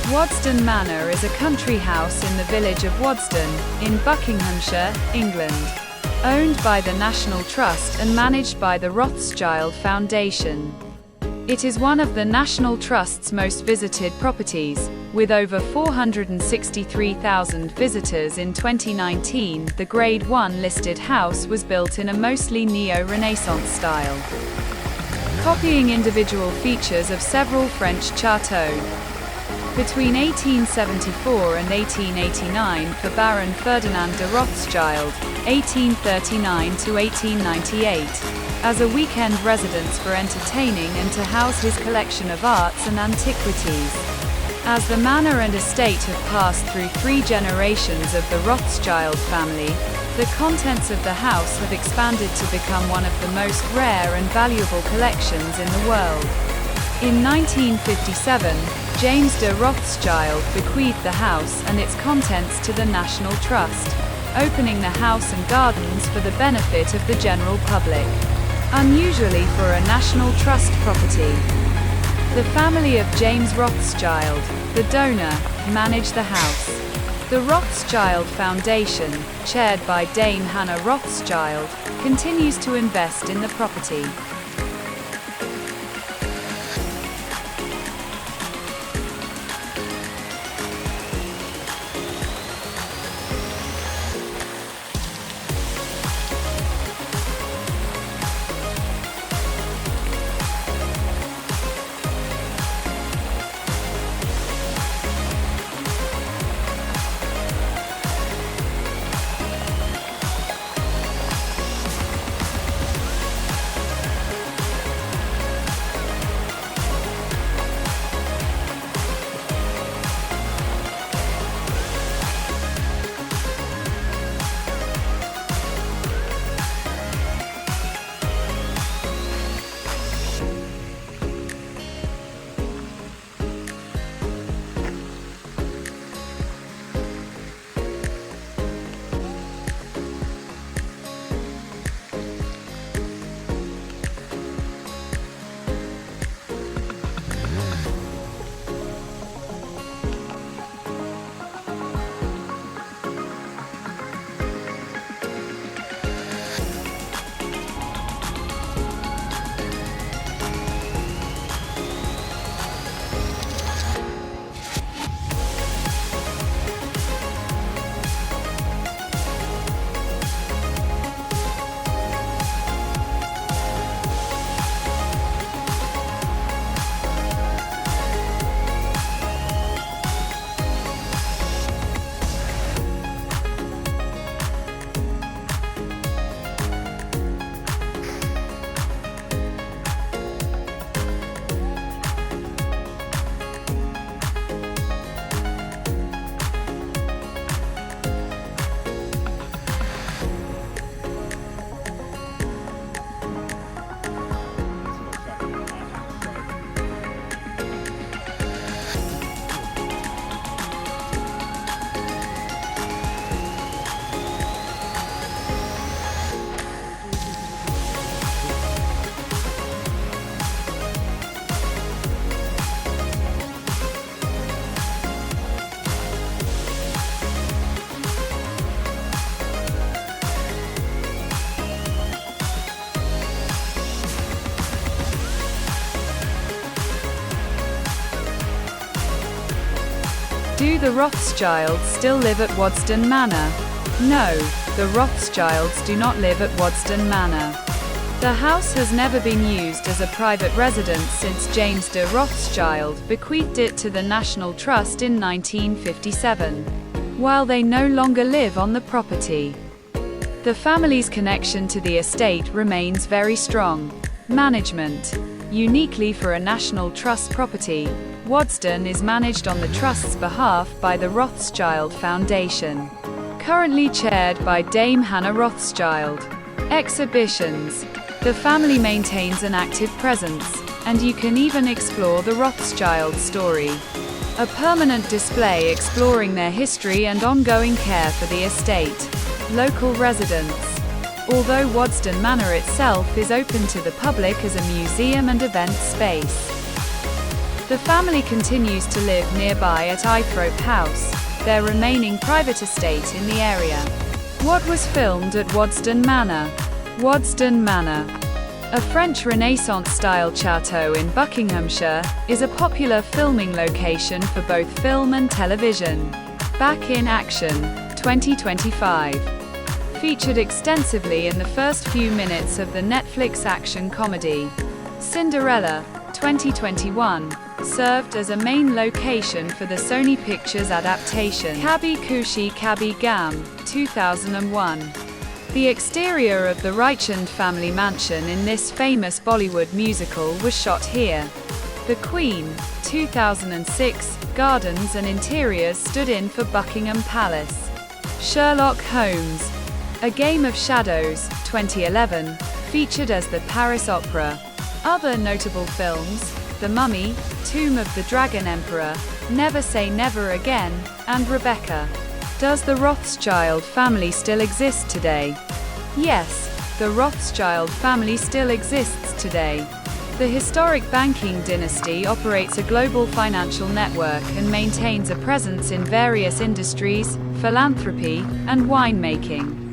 Waddesdon Manor is a country house in the village of Waddesdon, in Buckinghamshire, England. Owned by the National Trust and managed by the Rothschild Foundation. It is one of the National Trust's most visited properties, with over 463,000 visitors in 2019. The Grade 1 listed house was built in a mostly neo-Renaissance style, copying individual features of several French chateaux. Between 1874 and 1889 for Baron Ferdinand de Rothschild, 1839 to 1898, as a weekend residence for entertaining and to house his collection of arts and antiquities. As the manor and estate have passed through 3 generations of the Rothschild family, the contents of the house have expanded to become one of the most rare and valuable collections in the world. In 1957, James de Rothschild bequeathed the house and its contents to the National Trust, opening the house and gardens for the benefit of the general public. Unusually for a National Trust property, the family of James Rothschild, the donor, managed the house. The Rothschild Foundation, chaired by Dame Hannah Rothschild, continues to invest in the property. Do the Rothschilds still live at Waddesdon Manor? No, the Rothschilds do not live at Waddesdon Manor. The house has never been used as a private residence since James de Rothschild bequeathed it to the National Trust in 1957. While they no longer live on the property, the family's connection to the estate remains very strong. Management. Uniquely for a National Trust property, Waddesdon is managed on the Trust's behalf by the Rothschild Foundation, currently chaired by Dame Hannah Rothschild. Exhibitions. The family maintains an active presence, and you can even explore the Rothschild story. A permanent display exploring their history and ongoing care for the estate. Local residents. Although Waddesdon Manor itself is open to the public as a museum and event space, The family continues to live nearby at Eythrope House, their remaining private estate in the area. What was filmed at Waddesdon Manor? Waddesdon Manor, a French Renaissance-style chateau in Buckinghamshire, is a popular filming location for both film and television. Back in Action, 2025. Featured extensively in the first few minutes of the Netflix action comedy Cinderella, 2021, served as a main location for the Sony Pictures adaptation Kabhi Khushi Kabhie Gham, 2001. The exterior of the Rothschild family mansion in this famous Bollywood musical was shot here. The Queen, 2006, gardens and interiors stood in for Buckingham Palace. Sherlock Holmes, A Game of Shadows, 2011, featured as the Paris Opera. Other notable films: The Mummy, Tomb of the Dragon Emperor, Never Say Never Again, and Rebecca. Does the Rothschild family still exist today? Yes, the Rothschild family still exists today. The historic banking dynasty operates a global financial network and maintains a presence in various industries, philanthropy, and winemaking.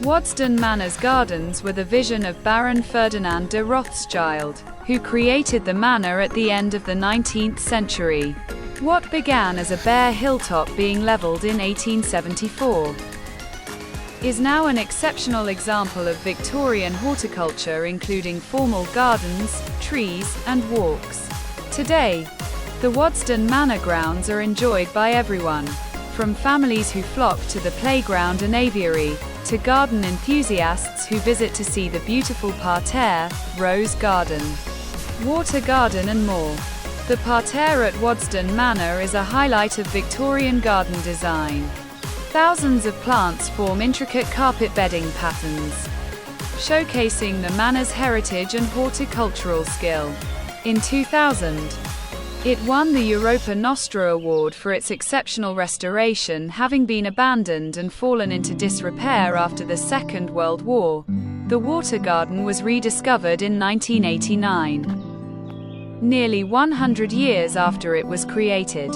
Waddesdon Manor's gardens were the vision of Baron Ferdinand de Rothschild, who created the manor at the end of the 19th century. What began as a bare hilltop being leveled in 1874 is now an exceptional example of Victorian horticulture, including formal gardens, trees, and walks. Today, the Waddesdon Manor grounds are enjoyed by everyone, from families who flock to the playground and aviary, to garden enthusiasts who visit to see the beautiful parterre, rose garden, water garden and more. The parterre at Waddesdon Manor is a highlight of Victorian garden design. Thousands of plants form intricate carpet bedding patterns, showcasing the manor's heritage and horticultural skill. In 2000, it won the Europa Nostra Award for its exceptional restoration, having been abandoned and fallen into disrepair after the Second World War. The water garden was rediscovered in 1989, nearly 100 years after it was created.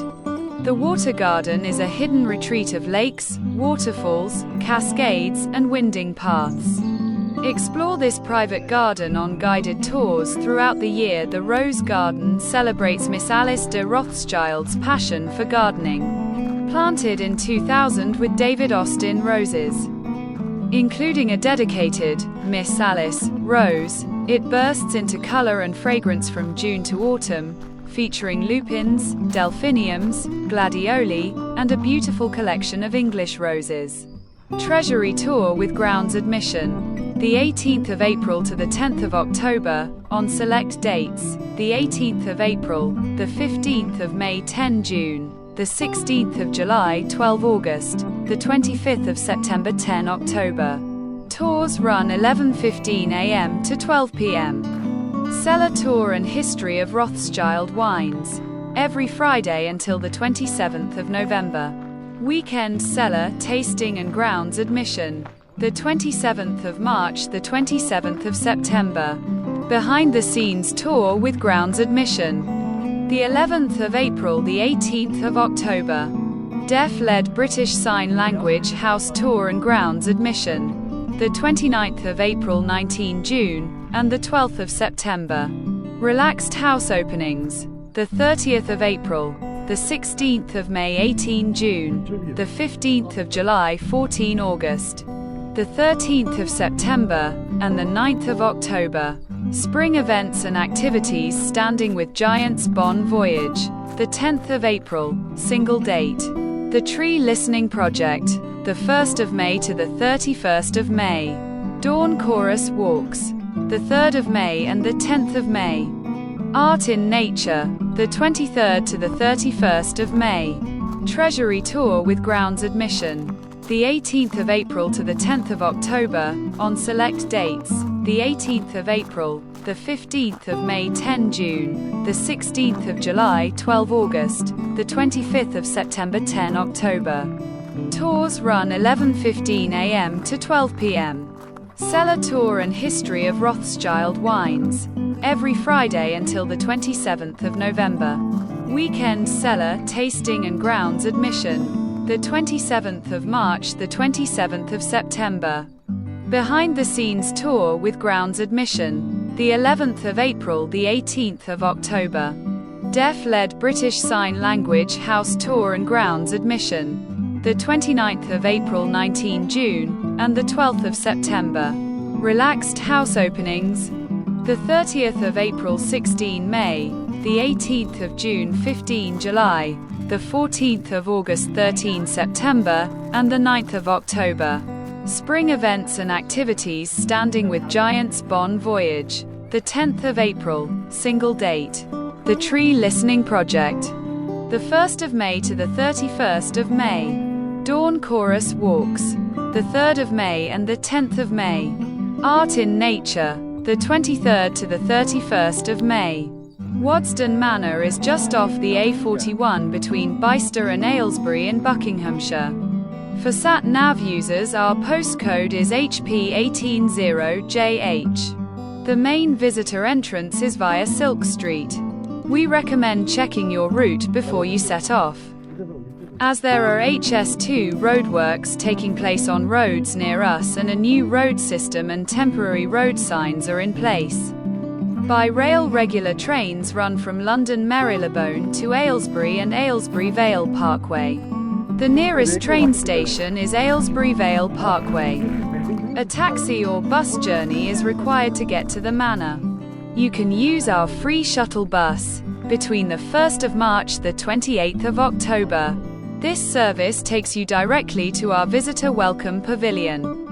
The water garden is a hidden retreat of lakes, waterfalls, cascades, and winding paths. Explore this private garden on guided tours throughout the year. The Rose Garden celebrates Miss Alice de Rothschild's passion for gardening. Planted in 2000 with David Austin roses, including a dedicated Miss Alice rose, it bursts into color and fragrance from June to autumn, featuring lupins, delphiniums, gladioli, and a beautiful collection of English roses. Treasury tour with grounds admission. The 18th of April to the 10th of October, on select dates, the 18th of April, the 15th of May 10 June, the 16th of July 12 August, the 25th of September 10 October. Tours run 11:15 a.m. to 12 p.m. Cellar tour and history of Rothschild wines, every Friday until the 27th of November. Weekend cellar tasting and grounds admission, the 27th of March, the 27th of September. Behind the scenes tour with grounds admission, the 11th of April, the 18th of October. Deaf-led British Sign Language house tour and grounds admission, the 29th of April 19 June, and the 12th of September. Relaxed house openings, the 30th of April, the 16th of May 18 June, the 15th of July 14 August, the 13th of September, and the 9th of October. Spring events and activities standing with Giants Bon Voyage, the 10th of April, single date. The Tree Listening Project, the 1st of May to the 31st of May. Dawn Chorus Walks, the 3rd of May and the 10th of May. Art in Nature, the 23rd to the 31st of May. Treasury Tour with grounds admission, the 18th of April to the 10th of October, on select dates, the 18th of April, the 15th of May 10 June, the 16th of July 12 August, the 25th of September 10 October. Tours run 11:15 a.m. to 12 p.m. Cellar Tour and History of Rothschild Wines, every Friday until the 27th of November. Weekend cellar tasting and grounds admission, the 27th of March, the 27th of September. Behind the Scenes Tour with grounds admission, the 11th of April, the 18th of October. Deaf-led British Sign Language House Tour and grounds admission, the 29th of April 19 June, and the 12th of September. Relaxed house openings, the 30th of April 16 May, the 18th of June 15 July, the 14th of August 13 September, and the 9th of October. Spring events and activities standing with Giants Bon Voyage, the 10th of April, single date. The Tree Listening Project, the 1st of May to the 31st of May. Dawn Chorus Walks, the 3rd of May and the 10th of May. Art in Nature, the 23rd to the 31st of May. Waddesdon Manor is just off the A41 between Bicester and Aylesbury in Buckinghamshire. For sat-nav users, our postcode is HP180JH. The main visitor entrance is via Silk Street. We recommend checking your route before you set off, as there are HS2 roadworks taking place on roads near us, and a new road system and temporary road signs are in place. By rail, regular trains run from London Marylebone to Aylesbury and Aylesbury Vale Parkway. The nearest train station is Aylesbury Vale Parkway. A taxi or bus journey is required to get to the manor. You can use our free shuttle bus between the 1st of March the 28th of October. This service takes you directly to our visitor welcome pavilion.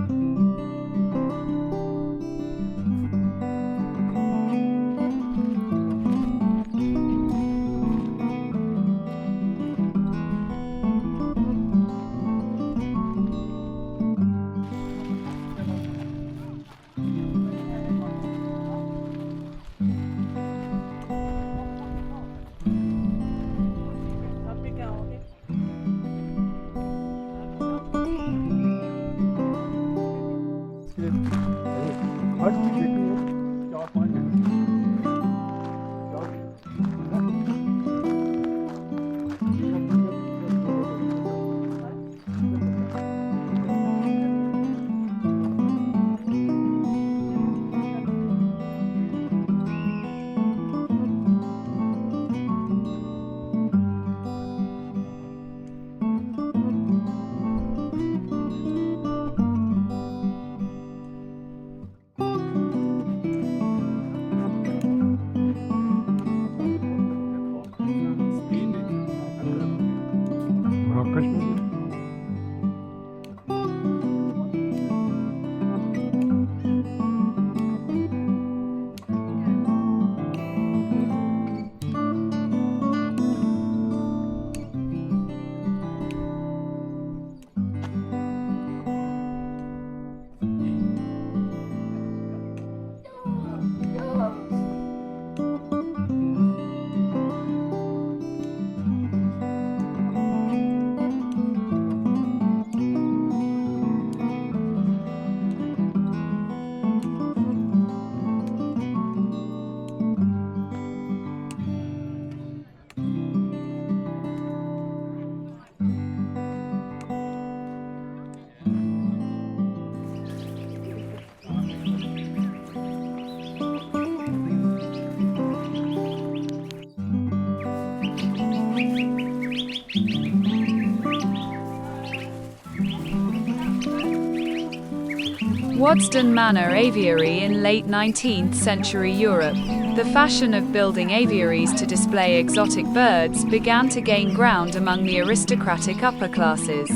Waddesdon Manor aviary in late 19th century Europe. The fashion of building aviaries to display exotic birds began to gain ground among the aristocratic upper classes.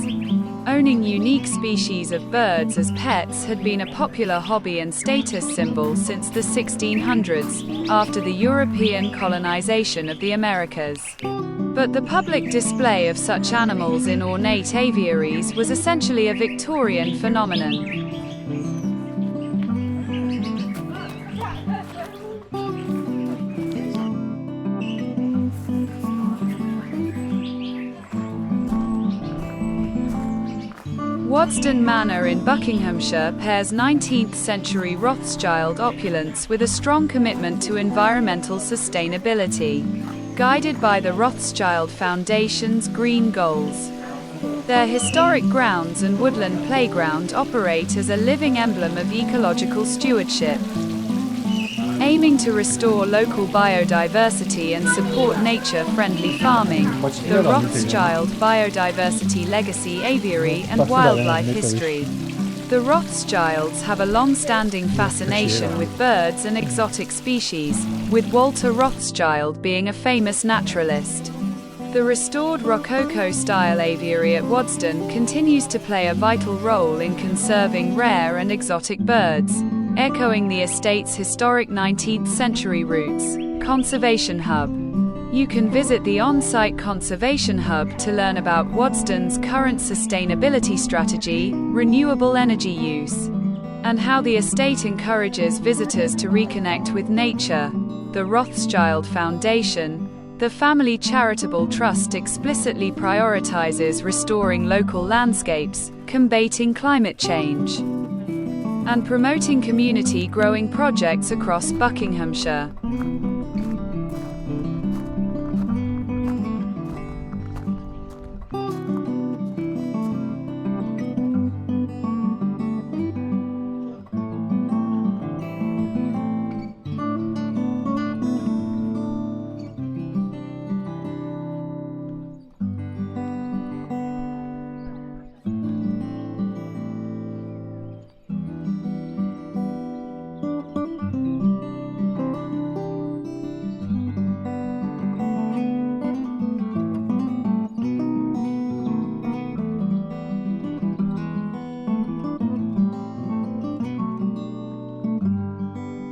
Owning unique species of birds as pets had been a popular hobby and status symbol since the 1600s, after the European colonization of the Americas. But the public display of such animals in ornate aviaries was essentially a Victorian phenomenon. Waddesdon Manor in Buckinghamshire pairs 19th century Rothschild opulence with a strong commitment to environmental sustainability, guided by the Rothschild Foundation's green goals. Their historic grounds and woodland playground operate as a living emblem of ecological stewardship. Aiming to restore local biodiversity and support nature-friendly farming, the Rothschild Biodiversity Legacy Aviary and Wildlife History. The Rothschilds have a long-standing fascination with birds and exotic species, with Walter Rothschild being a famous naturalist. The restored Rococo-style aviary at Waddesdon continues to play a vital role in conserving rare and exotic birds, echoing the estate's historic 19th century roots. Conservation Hub. You can visit the on-site Conservation Hub to learn about Waddesdon's current sustainability strategy, renewable energy use, and how the estate encourages visitors to reconnect with nature. The Rothschild Foundation, the family charitable trust, explicitly prioritizes restoring local landscapes, combating climate change, and promoting community growing projects across Buckinghamshire.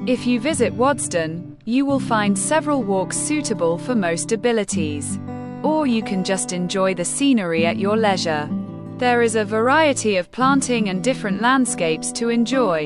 If you visit Waddesdon, you will find several walks suitable for most abilities. Or you can just enjoy the scenery at your leisure. There is a variety of planting and different landscapes to enjoy.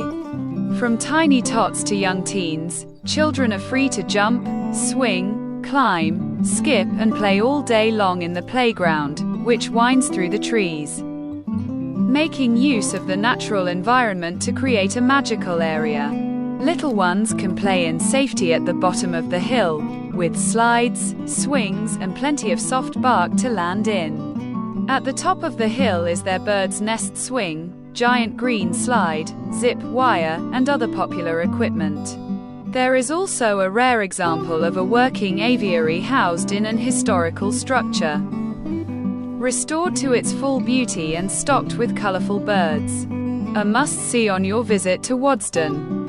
From tiny tots to young teens, children are free to jump, swing, climb, skip and play all day long in the playground, which winds through the trees, making use of the natural environment to create a magical area. Little ones can play in safety at the bottom of the hill, with slides, swings, and plenty of soft bark to land in. At the top of the hill is their bird's nest swing, giant green slide, zip wire, and other popular equipment. There is also a rare example of a working aviary housed in an historical structure, restored to its full beauty and stocked with colorful birds. A must-see on your visit to Waddesdon.